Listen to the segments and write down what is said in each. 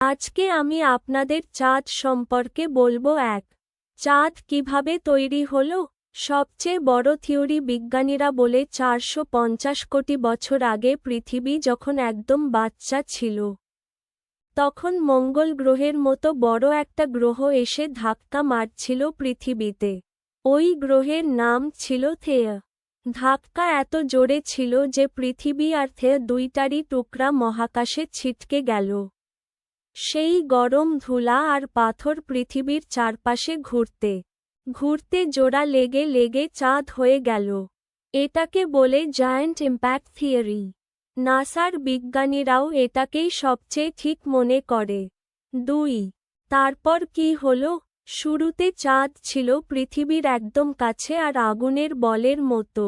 আজকে আমি আপনাদের চাঁদ সম্পর্কে বলবো। চাঁদ কিভাবে তৈরি হলো। সবচেয়ে বড় থিওরি, বিজ্ঞানীরা বলে 450 কোটি বছর আগে পৃথিবী যখন একদম বাচ্চা ছিল, তখন মঙ্গল গ্রহের মতো বড় একটা গ্রহ এসে ধাক্কা মারছিল পৃথিবীতে। ওই গ্রহের নাম ছিল থেয়া। ধাক্কা এত জোরে ছিল যে পৃথিবী আর থেয়া দুইটারই টুকরা মহাকাশে ছিটকে গেল। সেই গরম ধুলা আর পাথর পৃথিবীর চারপাশে ঘুরতে ঘুরতে জোড়া লেগে লেগে চাঁদ হয়ে গেল। এটাকে বলে জায়ান্ট ইম্প্যাক্ট থিওরি। নাসার বিজ্ঞানীরাও এটাকেই সবচেয়ে ঠিক মনে করে। 2. তারপর কি হলো। শুরুতে চাঁদ ছিল পৃথিবীর একদম কাছে আর আগুনের বলের মতো।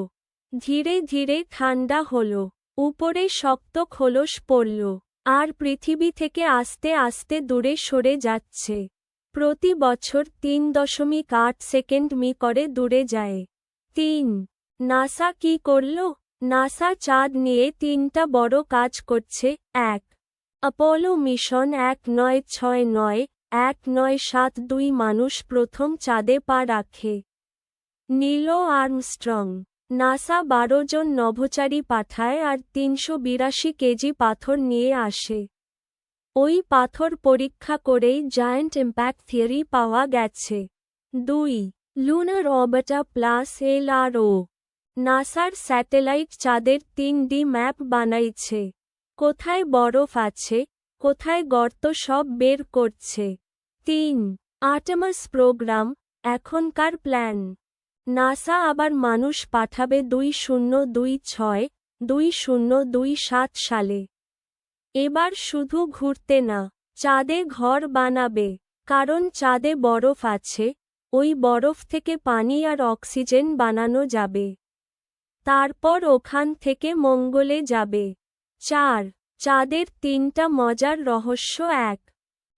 ধীরে ধীরে ঠান্ডা হলো, উপরে শক্ত খোলস পড়ল, আর পৃথিবী থেকে আস্তে আস্তে দূরে সরে যাচ্ছে। প্রতি বছর 3.8 সেকেন্ড করে দূরে যায়। 3. নাসা কি করল। নাসা চাঁদ নিয়ে 3টা বড় কাজ করছে। 1. অ্যাপোলো মিশন 1969, 1972 মানুষ প্রথম চাঁদে পা রাখে। Neil Armstrong. নাসা 12 জন নভোচারী পাঠায় আর 382 কেজি পাথর নিয়ে আসে। ওই পাথর পরীক্ষা করেই জায়ান্ট ইম্প্যাক্ট থিওরি পাওয়া গেছে। 2. Lunar orbiter plus LRO। নাসার স্যাটেলাইট চাঁদের 3D ম্যাপ বানাইছে। কোথায় বরফ আছে, কোথায় গর্ত সব বের করছে। 3. Artemis programme. এখনকার প্ল্যান, নাসা আবার মানুষ পাঠাবে 2026-2027 সালে। এবার শুধু ঘুরতে না, চাঁদে ঘর বানাবে। কারণ চাঁদে বরফ আছে, ওই বরফ থেকে পানি আর অক্সিজেন বানানো যাবে। তারপর ওখান থেকে মঙ্গলে যাবে। 4. চাঁদের 3টা মজার রহস্য।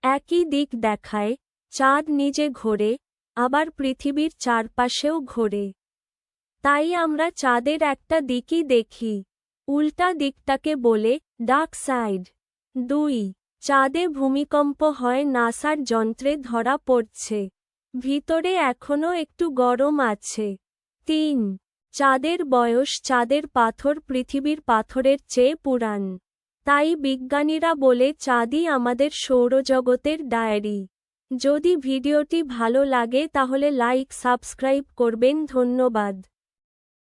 একই দিক দেখায়, চাঁদ নিজে ঘোরে, আবার পৃথিবীর চারপাশেও ঘোরে। তাই আমরা চাঁদের একটা দিকই দেখি, উল্টা দিকটাকে বলে ডার্ক সাইড। 2. চাঁদে ভূমিকম্প হয়, নাসার যন্ত্রে ধরা পড়ছে। ভিতরে এখনও একটু গরম আছে। 3. চাঁদের বয়স, চাঁদের পাথর পৃথিবীর পাথরের চেয়ে পুরান। তাই বিজ্ঞানীরা বলে চাঁদই আমাদের সৌরজগতের ডায়েরি। যদি ভিডিওটি ভালো লাগে তাহলে লাইক, সাবস্ক্রাইব করবেন। ধন্যবাদ।